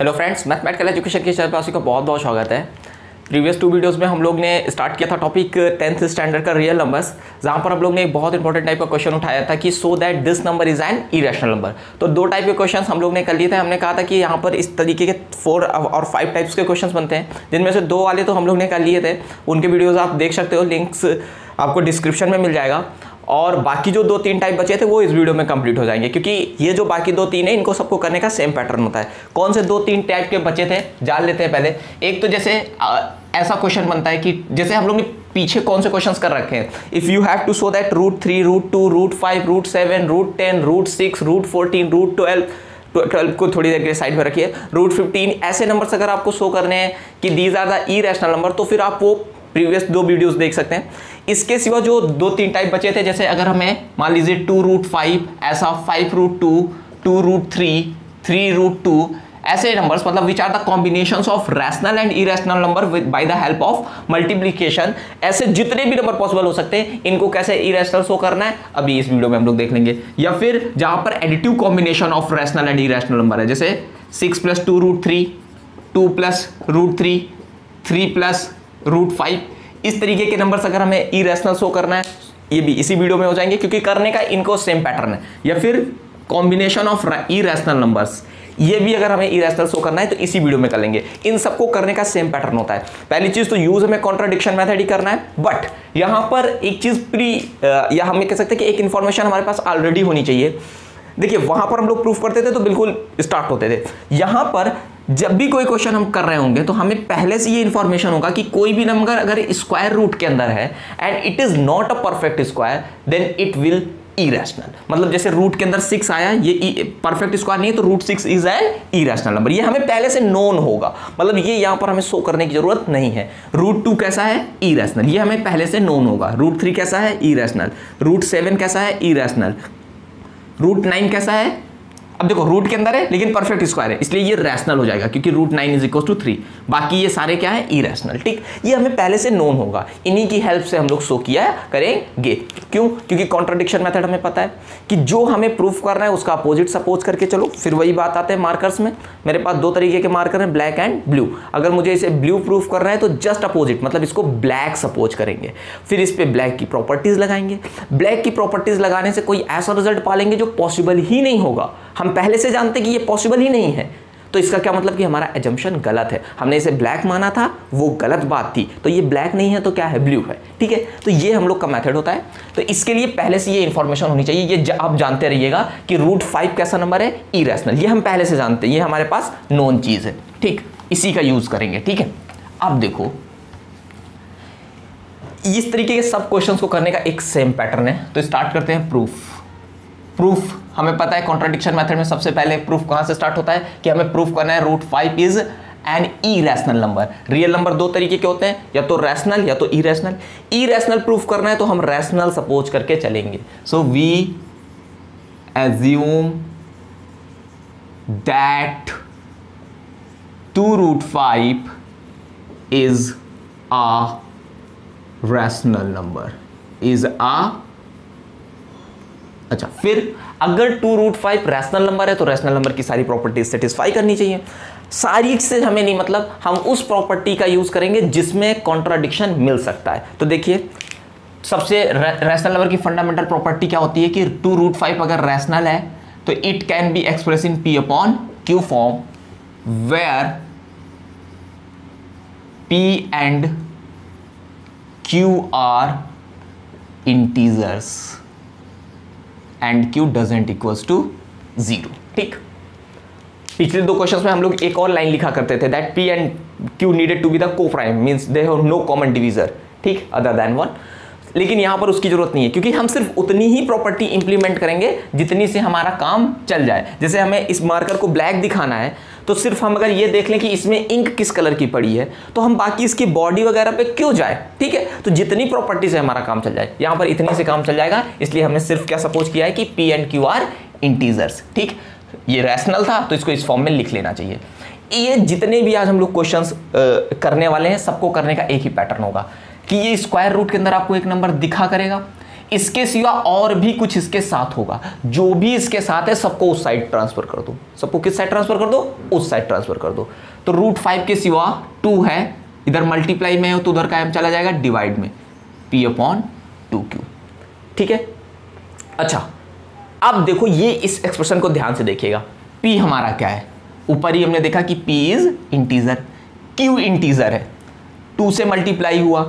Hello friends, mathematical education के channel पर आप सबका बहुत बहुत स्वागत है। प्रीवियस 2 वीडियोस में हम लोग ने स्टार्ट किया था टॉपिक 10th स्टैंडर्ड का रियल नंबर्स, जहां पर हम लोग ने एक बहुत इंपॉर्टेंट टाइप का क्वेश्चन उठाया था कि so that this number is an irrational number. तो 2 टाइप के क्वेश्चंस हम लोग ने कर लिए थे। हमने कहा था कि यहाँ पर इस तरीके के 4 और 5 टाइप्स के क्वेश्चंस बनते हैं, जिनमें से 2 वाले तो हम लोग ने कर लिए थे। उनके वीडियोज़ आप देख सकते हो, लिंक्स आपको डिस्क्रिप्शन में मिल जाएगा। और बाकी जो 2-3 टाइप बचे थे वो इस वीडियो में कंप्लीट हो जाएंगे, क्योंकि ये जो बाकी 2-3 है इनको सबको करने का सेम पैटर्न होता है। कौन से 2-3 टाइप के बचे थे जान लेते हैं पहले। एक तो जैसे ऐसा क्वेश्चन बनता है कि जैसे हम लोग ने पीछे कौन से क्वेश्चंस कर रखे हैं, if you have to show that √3, √2, √5, √7, √10, √6, √14, √12 को थोड़ी देर के साइड में रखिए, √15 ऐसे नंबर्स अगर आपको शो करने हैं कि these are the irrational number, तो फिर आप वो प्रीवियस 2 वीडियोस देख सकते हैं। इसके सिवा जो 2-3 टाइप बचे थे, जैसे अगर हमें मान लीजिए 2√5 ऐसा, 5√2, 2√3, 3√2 ऐसे नंबर्स, मतलब which are the combinations of rational and irrational number by the help of multiplication, ऐसे जितने भी नंबर पॉसिबल हो सकते हैं, इनको कैसे इरेशनल शो करना है अभी इस वीडियो में हम लोग देख लेंगे। या फिर जहां पर additive combination of rational and irrational number है, जैसे 6 + 2√3, 2 + √3, 3 + √5, इस तरीके के नंबर्स अगर हमें इरेशनल शो करना है, ये भी इसी वीडियो में हो जाएंगे, क्योंकि करने का इनको सेम पैटर्न है। या फिर कॉम्बिनेशन ऑफ इरेशनल नंबर्स, ये भी अगर हमें इरेशनल शो करना है तो इसी वीडियो में कर लेंगे। इन सबको करने का सेम पैटर्न होता है। पहली चीज तो यूज हमें कॉन्ट्राडिक्शन मेथड ही करना है, बट यहां पर एक चीज या हम कह सकते हैं कि एक इंफॉर्मेशन हमारे पास ऑलरेडी होनी चाहिए। देखिए, वहां पर हम लोग प्रूफ करते थे तो बिल्कुल स्टार्ट होते थे। यहां पर जब भी कोई क्वेश्चन हम कर रहे होंगे तो हमें पहले से ये इंफॉर्मेशन होगा कि कोई भी नंबर अगर स्क्वायर रूट के अंदर है and it is not a perfect square, then it will irrational. मतलब जैसे रूट के अंदर 6 आया, ये परफेक्ट स्क्वायर नहीं है, तो √6 इज एन इरेशनल नंबर। ये हमें पहले से नोन होगा, मतलब ये यहां पर हमें शो करने की जरूरत नहीं है। √2 कैसा है, इरेशनल, ये हमें पहले से नोन होगा। √3 कैसा है, इरेशनल। √7 कैसा है, इरेशनल। √9 कैसा है, अब देखो रूट के अंदर है लेकिन परफेक्ट स्क्वायर है, इसलिए ये रैशनल हो जाएगा, क्योंकि √9 = 3। बाकी ये सारे क्या है, इरेशनल। ठीक, ये हमें पहले से नोन होगा, इन्हीं की हेल्प से हम लोग शो किया करेंगे। क्यों? क्योंकि कॉन्ट्राडिक्शन मेथड हमें पता है कि जो हमें प्रूफ करना है उसका अपोजिट सपोज करके चलो। फिर वही बात आते हैं मार्कर्स में। मेरे पास 2 तरीके के मार्कर हैं, ब्लैक एंड ब्लू। अगर मुझे इसे ब्लू प्रूफ करना है तो जस्ट अपोजिट, मतलब इसको ब्लैक सपोज करेंगे, फिर इस पे ब्लैक की प्रॉपर्टीज लगाएंगे। ब्लैक की प्रॉपर्टीज लगाने से कोई ऐसा रिजल्ट पालेंगे जो पॉसिबल ही नहीं होगा। हम पहले से जानते हैं कि ये पॉसिबल ही नहीं है, तो इसका क्या मतलब कि हमारा एजम्पशन गलत है। हमने इसे ब्लैक माना था, वो गलत बात थी, तो ये ब्लैक नहीं है तो क्या है, ब्लू है। ठीक है, तो ये हम लोग का मेथड होता है। तो इसके लिए पहले से ये इंफॉर्मेशन होनी चाहिए। ये आप जानते रहिएगा कि √5 कैसा नंबर है, इरेशनल, ये हम पहले से जानते हैं, ये हमारे पास नोन चीज है। ठीक, इसी का यूज करेंगे। ठीक है, अब देखो इस तरीके के सब क्वेश्चंस को करने का एक सेम पैटर्न है। तो स्टार्ट करते हैं प्रूफ। हमें पता है कॉन्ट्राडिक्शन मेथड में सबसे पहले प्रूफ कहां से स्टार्ट होता है कि हमें प्रूफ करना है √5 is an irrational number. Real number 2 तरीके के होते हैं, या तो रैशनल या तो इरेशनल। इरेशनल प्रूफ करना है तो हम रैशनल सपोज करके चलेंगे। So we assume that 2√5 is a rational number, is a अच्छा, फिर अगर 2√5 रैशनल नंबर है तो रैशनल नंबर की सारी प्रॉपर्टीज सेटिस्फाई करनी चाहिए। सारी से हमें नहीं मतलब, हम उस प्रॉपर्टी का यूज करेंगे जिसमें कॉन्ट्राडिक्शन मिल सकता है। तो देखिए, सबसे रैशनल नंबर की फंडामेंटल प्रॉपर्टी क्या होती है कि 2√5 अगर रैशनल है तो it can be express in P/Q form, where P and Q are integers and Q doesn't equals to 0। ठीक, पिछले 2 क्वेश्चंस में हम लोग एक और लाइन लिखा करते थे, that P and Q needed to be the co-prime, means they have no common divisor, ठीक, other than 1। लेकिन यहां पर उसकी जरूरत नहीं है, क्योंकि हम सिर्फ उतनी ही प्रॉपर्टी इंप्लीमेंट करेंगे जितनी से हमारा काम चल जाए। जैसे हमें इस मार्कर को ब्लैक दिखाना है, तो सिर्फ हम अगर ये देख लें कि इसमें इंक किस कलर की पड़ी है, तो हम बाकी इसकी बॉडी वगैरह पे क्यों जाए। ठीक है, तो जितनी प्रॉपर्टी से हमारा काम चल जाए, यहां पर इतनी से काम चल जाएगा। इसलिए हमने सिर्फ क्या सपोज किया है कि P and Q are integers. ठीक, ये रैशनल था तो इसको इस फॉर्म में लिख लेना चाहिए। ये जितने भी आज हम लोग क्वेश्चंस करने वाले हैं, सबको करने का एक ही पैटर्न होगा कि ये स्क्वायर रूट के अंदर आपको एक नंबर दिखा करेगा, इसके सिवा और भी कुछ इसके साथ होगा, जो भी इसके साथ है सबको उस साइड ट्रांसफर कर दो, सबको किस साइड ट्रांसफर कर दो, उस साइड ट्रांसफर कर दो। तो √5 के सिवा 2 है, इधर मल्टीप्लाई में हो तो उधर का चला जाएगा डिवाइड में, P/2Q। ठीक है। अच्छा अब देखो ये इस एक्सप्रेशन को ध्यान से देखिएगा, P हमारा क्या है, ऊपर ही हमने देखा कि P is integer, Q integer है, 2 से मल्टीप्लाई हुआ,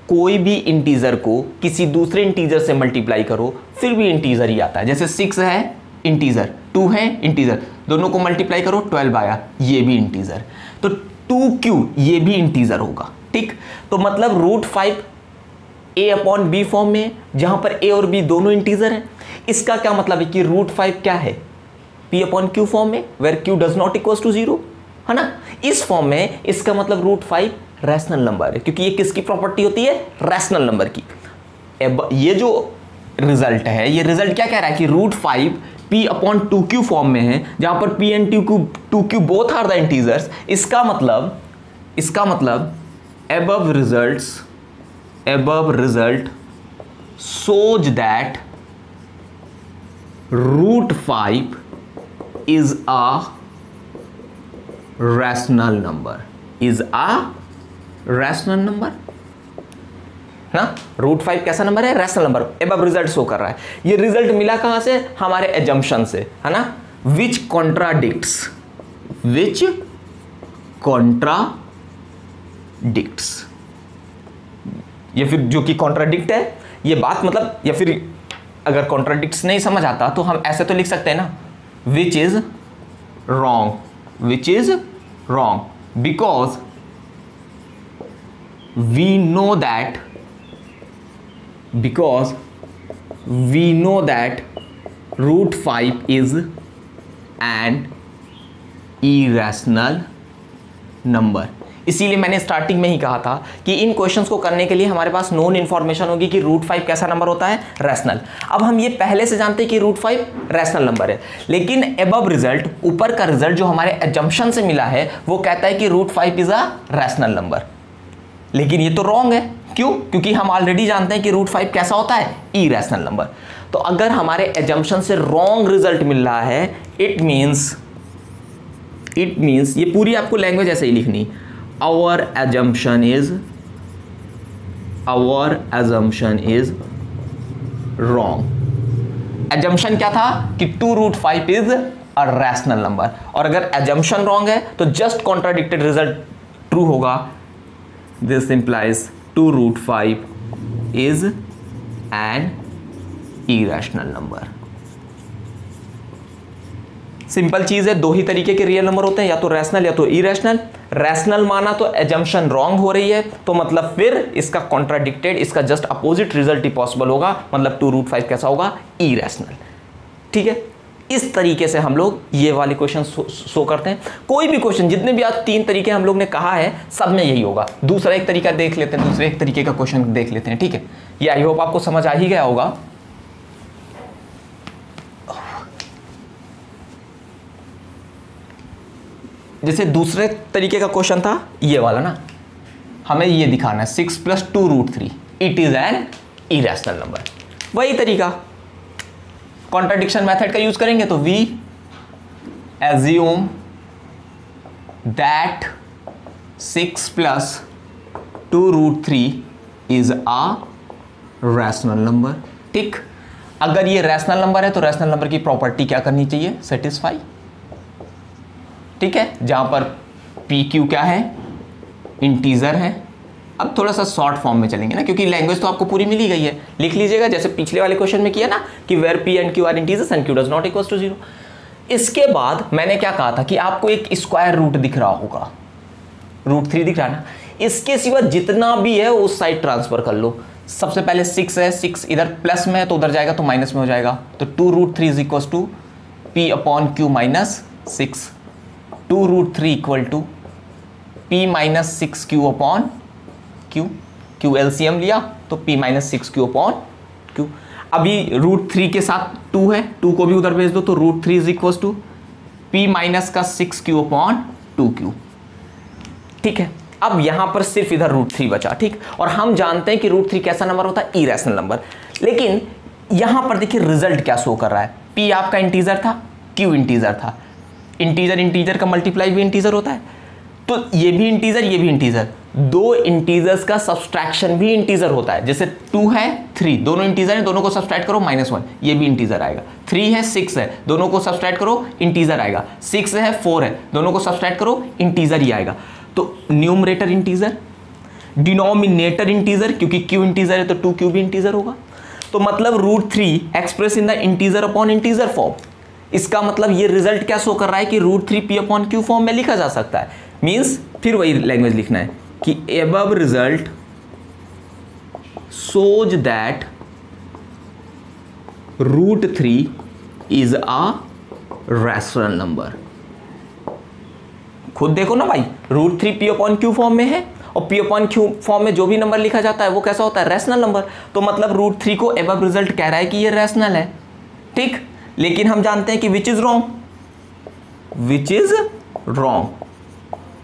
कोई भी इंटीजर को किसी दूसरे इंटीजर से मल्टीप्लाई करो फिर भी इंटीजर ही आता है। जैसे 6 है इंटीजर, 2 है इंटीजर, दोनों को मल्टीप्लाई करो 12 आया, ये भी इंटीजर। तो 2Q ये भी इंटीजर होगा। ठीक, तो मतलब √5 A/B फॉर्म में, जहां पर A और B दोनों इंटीजर हैं। इसका क्या मतलब है कि √5 क्या है, P/Q फॉर्म में, where Q does not equals to 0, है ना। इस फॉर्म में इसका मतलब √5 रैशनल नंबर है, क्योंकि ये किसकी प्रॉपर्टी होती है, रैशनल नंबर की। ये जो रिजल्ट है, ये रिजल्ट क्या कह रहा है कि √5 P/2Q फॉर्म में है, जहां पर P and 2Q both are the integers. इसका मतलब above result shows that √5 is a rational number, ना। √5 कैसा नंबर है, rational number. above result show कर रहा है। ये रिजल्ट मिला कहां से, हमारे एजम्पशन से, है ना। विच कॉन्ट्राडिक्ट्स ये फिर जो कि कॉन्ट्राडिक्ट है, ये बात मतलब, या फिर अगर कॉन्ट्राडिक्ट्स नहीं समझ आता तो हम ऐसे तो लिख सकते हैं ना, which is wrong because we know that √5 is an irrational number। इसीलिए मैंने स्टार्टिंग में ही कहा था कि इन क्वेश्चंस को करने के लिए हमारे पास नोन इन्फॉर्मेशन होगी कि √5 कैसा नंबर होता है, रैशनल। अब हम ये पहले से जानते हैं कि √5 रैशनल नंबर है, लेकिन एबव रिजल्ट, ऊपर का रिजल्ट जो हमारे एजम्पशन से मिला है, वो कहता है कि √5 इज अ रैशनल नंबर। लेकिन ये तो रॉन्ग है, क्यों? क्योंकि हम ऑलरेडी जानते हैं कि √5 कैसा होता है, इरेशनल नंबर। तो अगर हमारे एजम्पशन से रॉन्ग रिजल्ट मिल रहा है, इट मींस ये पूरी आपको लैंग्वेज ऐसे ही लिखनी, our assumption is wrong. Assumption क्या था कि 2√5 इज अ रैशनल नंबर, और अगर एजम्पशन रॉन्ग है तो जस्ट कॉन्ट्राडिक्टेड रिजल्ट ट्रू होगा। This implies 2√5 is an irrational number। Simple चीज है, दो ही तरीके के रियल नंबर होते हैं, या तो रैशनल या तो इरेशनल। रैशनल माना तो एजम्पशन रॉन्ग हो रही है, तो मतलब फिर इसका कॉन्ट्राडिक्टेड, इसका जस्ट अपोजिट रिजल्ट ही पॉसिबल होगा, मतलब 2√5 कैसा होगा, इरेशनल। ठीक है, इस तरीके से हम लोग ये वाले क्वेश्चन शो करते हैं। कोई भी क्वेश्चन, जितने भी आज 3 तरीके हम लोग ने कहा है, सब में यही होगा। दूसरा एक तरीका देख लेते हैं, दूसरे एक तरीके का क्वेश्चन देख लेते हैं। ठीक है, ये आई होप आपको समझ आ ही गया होगा। जैसे दूसरे तरीके का क्वेश्चन था ये वाला ना, हमें ये दिखाना है 6 + 2√3 it is an irrational number. वही तरीका कॉन्ट्राडिक्शन मेथड का यूज करेंगे, तो we assume that 6 + 2√3 is a rational number. ठीक, अगर ये रैशनल नंबर है तो रैशनल नंबर की प्रॉपर्टी क्या करनी चाहिए, सेटिस्फाई। ठीक है, जहां पर PQ क्या है, इंटीजर है। अब थोड़ा सा शॉर्ट फॉर्म में चलेंगे ना, क्योंकि लैंग्वेज तो आपको पूरी मिल ही गई है। लिख लीजिएगा जैसे पिछले वाले क्वेश्चन में किया ना, कि where P and Q are integers and Q does not equals to 0। इसके बाद मैंने क्या कहा था कि आपको एक स्क्वायर रूट दिख रहा होगा, √3 दिख रहा है ना, इसके सिवा जितना भी है उस साइड ट्रांसफर कर लो। सबसे पहले 6 है, 6 इधर प्लस में है तो उधर जाएगा तो माइनस में हो जाएगा, तो 2√3 is equals to P/Q - 6। 2√3 equal to P - 6Q/Q। Q LCM लिया तो P - 6Q/Q। अभी √3 के साथ 2 है, 2 को भी उधर भेज दो, तो √3 is equal to P - 6Q/2Q। ठीक है, अब यहां पर सिर्फ इधर √3 बचा। ठीक, और हम जानते हैं कि √3 कैसा नंबर होता है, इरेशनल नंबर। लेकिन यहां पर देखिए रिजल्ट क्या शो कर रहा है, p आपका इंटीजर था, q इंटीजर था, इंटीजर इंटीजर का मल्टीप्लाई भी इंटीजर होता है, तो ये भी इंटीजर ये भी इंटीजर, दो इंटीजर्स का सब्सट्रैक्शन भी इंटीजर होता है। जैसे 2 है 3, दोनों इंटीजर है, दोनों को सब्सट्रैक्ट करो -1, ये भी इंटीजर आएगा। 3 है 6 है, दोनों को सब्सट्रैक्ट करो इंटीजर आएगा। 6 है 4 है, दोनों को सब्सट्रैक्ट करो इंटीजर ही आएगा। तो न्यूमरेटर इंटीजर, डिनोमिनेटर इंटीजर, क्योंकि q इंटीजर है तो 2q भी इंटीजर होगा। तो मतलब √3 express in the integer upon integer form. इसका मतलब ये रिजल्ट क्या शो कर रहा है कि √3 p/q फॉर्म में लिखा जा सकता है। मींस फिर वही लैंग्वेज लिखना है कि above result shows that √3 is a rational number. खुद देखो ना भाई, √3 p/q फॉर्म में है और p/q फॉर्म में जो भी नंबर लिखा जाता है वो कैसा होता है, रैशनल नंबर। तो मतलब √3 को एबव रिजल्ट कह रहा है कि ये रैशनल है, ठीक। लेकिन हम जानते हैं कि which is wrong, which is wrong,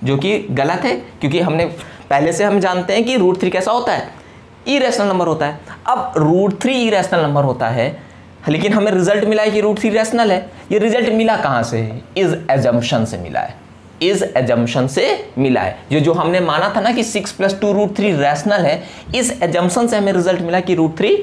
जो कि गलत है, क्योंकि हमने पहले से हम जानते हैं कि √3 कैसा होता है, इरेशनल नंबर होता है। अब √3 इरेशनल नंबर होता है, लेकिन हमें रिजल्ट मिला है कि √3 रैशनल है। ये रिजल्ट मिला कहां से है, इज एजम्पशन से मिला है, इज एजम्पशन से मिला है। ये जो हमने माना था ना कि 6 + 2 √3 रैशनल है, इस एजम्पशन से हमें रिजल्ट मिला कि √3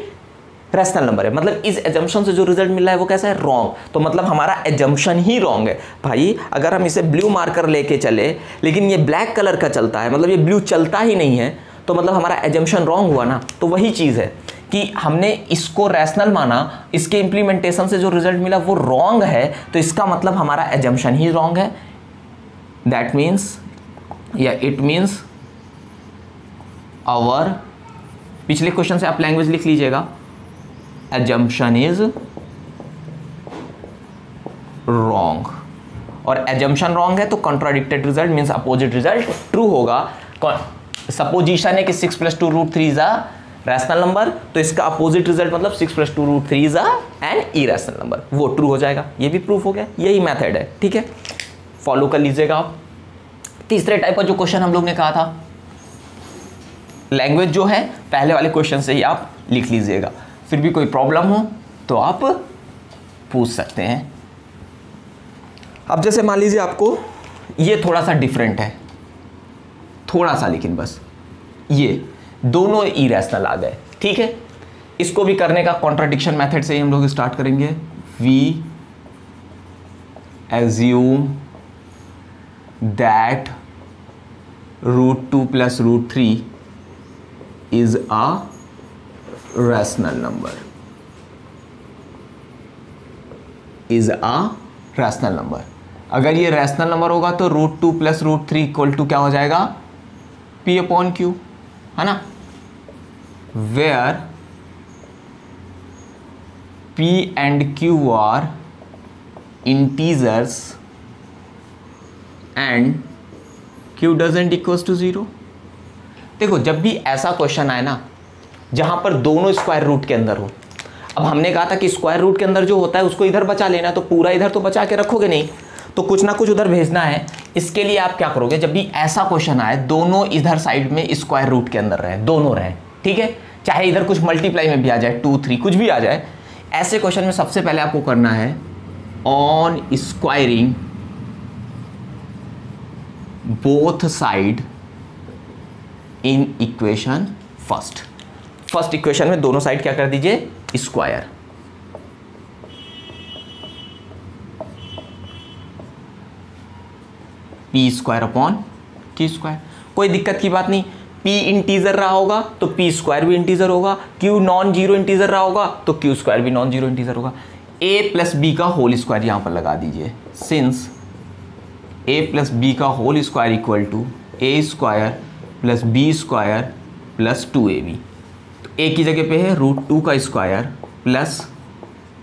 रैशनल नंबर है। मतलब इस एजम्पशन से जो रिजल्ट मिला है वो कैसा है, रॉन्ग। तो मतलब हमारा एजम्पशन ही रॉन्ग है भाई। अगर हम इसे ब्लू मार्कर लेके चले लेकिन ये ब्लैक कलर का चलता है, मतलब ये ब्लू चलता ही नहीं है, तो मतलब हमारा एजम्पशन रॉन्ग हुआ ना। तो वही चीज़ है कि हमने इसको रैशनल माना, इसके इंप्लीमेंटेशन से जो रिजल्ट मिला वो रॉन्ग है, तो इसका मतलब हमारा एजम्पशन ही रॉन्ग है। दैट मीन्स या इट मीन्स आवर, पिछले क्वेश्चन से आप लैंग्वेज लिख लीजिएगा, assumption is wrong। और assumption wrong है तो contradicted result means opposite result true होगा। सपोजिशन है कि 6 + 2 √3 is a rational number, तो इसका opposite result मतलब 6 + 2 √3 is an irrational number, वो true हो जाएगा। ये भी प्रूफ हो गया, यही मेथड है, ठीक है, फॉलो कर लीजिएगा आप। तीसरे टाइप का जो क्वेश्चन हम लोग ने कहा था, लैंग्वेज जो है पहले वाले क्वेश्चन से ही आप लिख लीजिएगा, फिर भी कोई प्रॉब्लम हो तो आप पूछ सकते हैं। अब जैसे मान लीजिए आपको ये थोड़ा सा डिफरेंट है, थोड़ा सा, लेकिन बस ये दोनों इरेशनल आ गए, ठीक है। इसको भी करने का कॉन्ट्राडिक्शन मेथड से ही हम लोग स्टार्ट करेंगे। We assume that √2 + √3 is a rational number, is a rational number. अगर ये रैशनल नंबर होगा तो √2 + √3 इक्वल टू क्या हो जाएगा, p/q, है ना। Where p and q are integers and q doesn't equals to 0। देखो जब भी ऐसा क्वेश्चन आए ना जहां पर दोनों स्क्वायर रूट के अंदर हो, अब हमने कहा था कि स्क्वायर रूट के अंदर जो होता है उसको इधर बचा लेना, तो पूरा इधर तो बचा के रखोगे नहीं, तो कुछ ना कुछ उधर भेजना है। इसके लिए आप क्या करोगे, जब भी ऐसा क्वेश्चन आए दोनों इधर साइड में स्क्वायर रूट के अंदर रहे, दोनों रहे, ठीक है, चाहे इधर कुछ मल्टीप्लाई में भी आ जाए, 2 3 कुछ भी आ जाए, ऐसे क्वेश्चन में सबसे पहले आपको करना है on squaring both side in equation first equation में दोनों साइड क्या कर दीजिए, स्क्वायर। p²/q², कोई दिक्कत की बात नहीं। p इंटीजर रहा होगा तो p² भी इंटीजर होगा, q नॉन जीरो इंटीजर रहा होगा तो q² भी नॉन जीरो इंटीजर होगा। a + b का होल स्क्वायर यहां पर लगा दीजिए, सिंस a + b का whole square equal to a² + b² + 2ab। तो a की जगह पे है √2 का स्क्वायर प्लस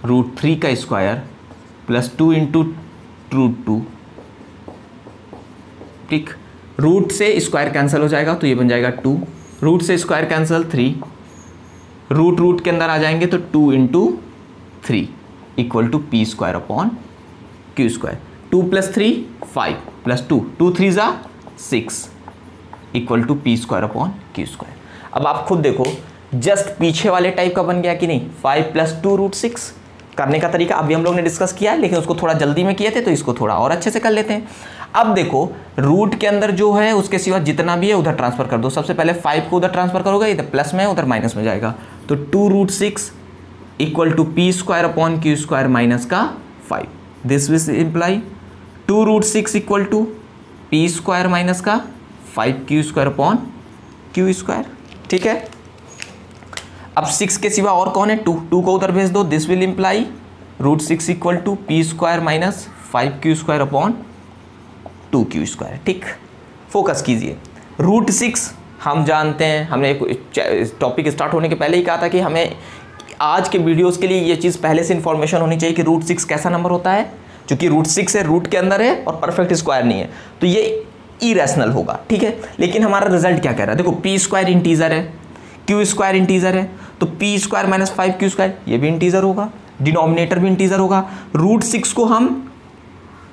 √3 का स्क्वायर प्लस 2 × √2, ठीक। रूट से स्क्वायर कैंसिल हो जाएगा तो ये बन जाएगा 2, रूट से स्क्वायर कैंसिल 3, रूट के अंदर आ जाएंगे तो 2 × 3 equal to p² upon q²। 2 + 3 5 + 2 2 3 = 6 equal to p² upon q²। अब आप खुद देखो जस्ट पीछे वाले टाइप का बन गया कि नहीं, 5 + 2 √6। करने का तरीका अभी हम लोग ने डिस्कस किया है, लेकिन उसको थोड़ा जल्दी में किए थे तो इसको थोड़ा और अच्छे से कर लेते हैं। अब देखो रूट के अंदर जो है उसके सिवा जितना भी है उधर ट्रांसफर कर दो। सबसे पहले 5 को उधर ट्रांसफर करोगे, इधर प्लस में उधर माइनस में जाएगा, तो 2 √6 = p² माइनस का 5। This will imply 2 √6 = p² minus का 5q² ठीक है। अब 6 के सिवा और कौन है, 2 को उधर भेज दो। This will imply √6 = p² minus 5q² 2q²। ठीक, फोकस कीजिए। √6 हम जानते हैं, हमने टॉपिक स्टार्ट होने के पहले ही कहा था कि हमें आज के वीडियोस के लिए ये चीज़ पहले से इंफॉर्मेशन होनी चाहिए कि √6 कैसा नंबर होता है। क्योंकि √6 है, रूट के अंदर है और परफेक्ट स्क्वायर नहीं है, तो ये इरेशनल होगा। ठीक है, लेकिन हमारा रिजल्ट क्या कह रहा है, देखो p² इंटीजर है, q² इंटीजर है, तो p² माइनस 5q² ये भी इंटीजर होगा, डिनोमिनेटर भी इंटीजर होगा। √6 को हम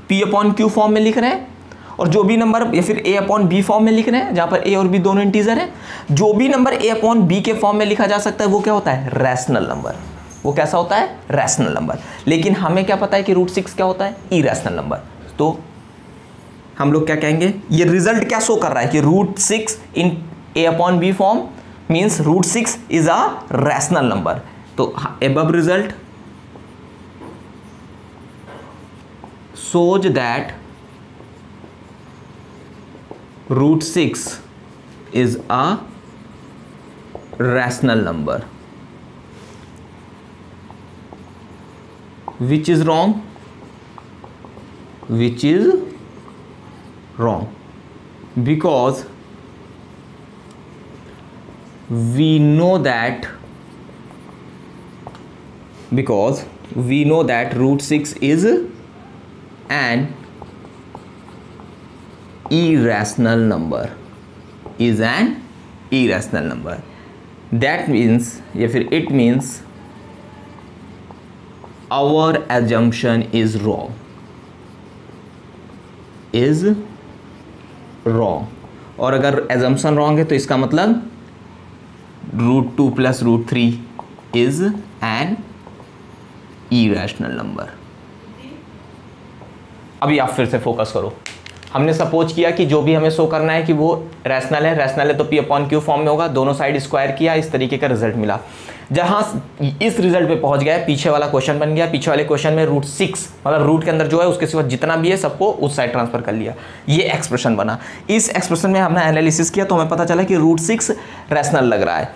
p/q फॉर्म में लिख रहे हैं, और जो भी नंबर या फिर a/b फॉर्म में लिख रहे हैं, जहां पर a और b दोनों इंटीजर हैं। जो भी नंबर a/b के फॉर्म में लिखा जा सकता है वो क्या होता है, रैशनल नंबर। वो कैसा होता है, रैशनल नंबर। लेकिन हमें क्या पता है कि √6 क्या होता है, इरेशनल नंबर। तो हम लोग क्या कहेंगे, ये रिजल्ट क्या शो कर रहा है कि √6 इन a/b form means √6 is a rational number. तो above result shows that √6 is a rational number, which is wrong, because we know that √6 is an irrational number, that means या फिर it means our assumption is wrong, और अगर assumption wrong है तो इसका मतलब √2 + √3 is an irrational number। अभी आप फिर से फोकस करो। हमने सपोज किया कि जो भी हमें शो करना है कि वो रैशनल है तो p/q फॉर्म में होगा, दोनों साइड स्क्वायर किया, इस तरीके का रिजल्ट मिला। जहां इस रिजल्ट पे पहुंच गया, पीछे वाला क्वेश्चन बन गया। पीछे वाले क्वेश्चन में √6 मतलब रूट के अंदर जो है उसके सिवा जितना भी है सबको उस साइड ट्रांसफर कर लिया, ये एक्सप्रेशन बना। इस एक्सप्रेशन में हमने एनालिसिस किया तो हमें पता चला कि √6 रैशनल लग रहा है।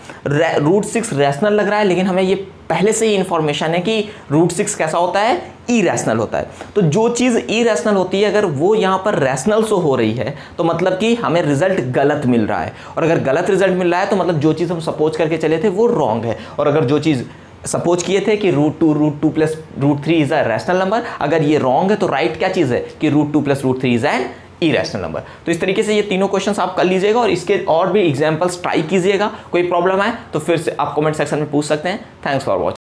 √6 रैशनल लग रहा है, लेकिन हमें ये पहले से ही इंफॉर्मेशन है कि √6 कैसा होता है, इरेशनल होता है। तो जो चीज़ इरेशनल होती है अगर वो यहाँ पर रैशनल शो हो रही है तो मतलब कि हमें रिजल्ट गलत मिल रहा है, और अगर गलत रिजल्ट मिल रहा है तो मतलब जो चीज़ हम सपोज करके चले थे वो रॉन्ग है। और अगर जो चीज़ सपोज किए थे कि √2 + √3 इज अ रैशनल नंबर, अगर ये रॉन्ग है तो राइट क्या चीज़ है कि √2 + √3 इज एन इरेशनल नंबर। तो इस तरीके से ये तीनों क्वेश्चंस आप कर लीजिएगा और इसके और भी एग्जांपल्स ट्राई कीजिएगा। कोई प्रॉब्लम आए तो फिर से आप कमेंट सेक्शन में पूछ सकते हैं। Thanks for watching.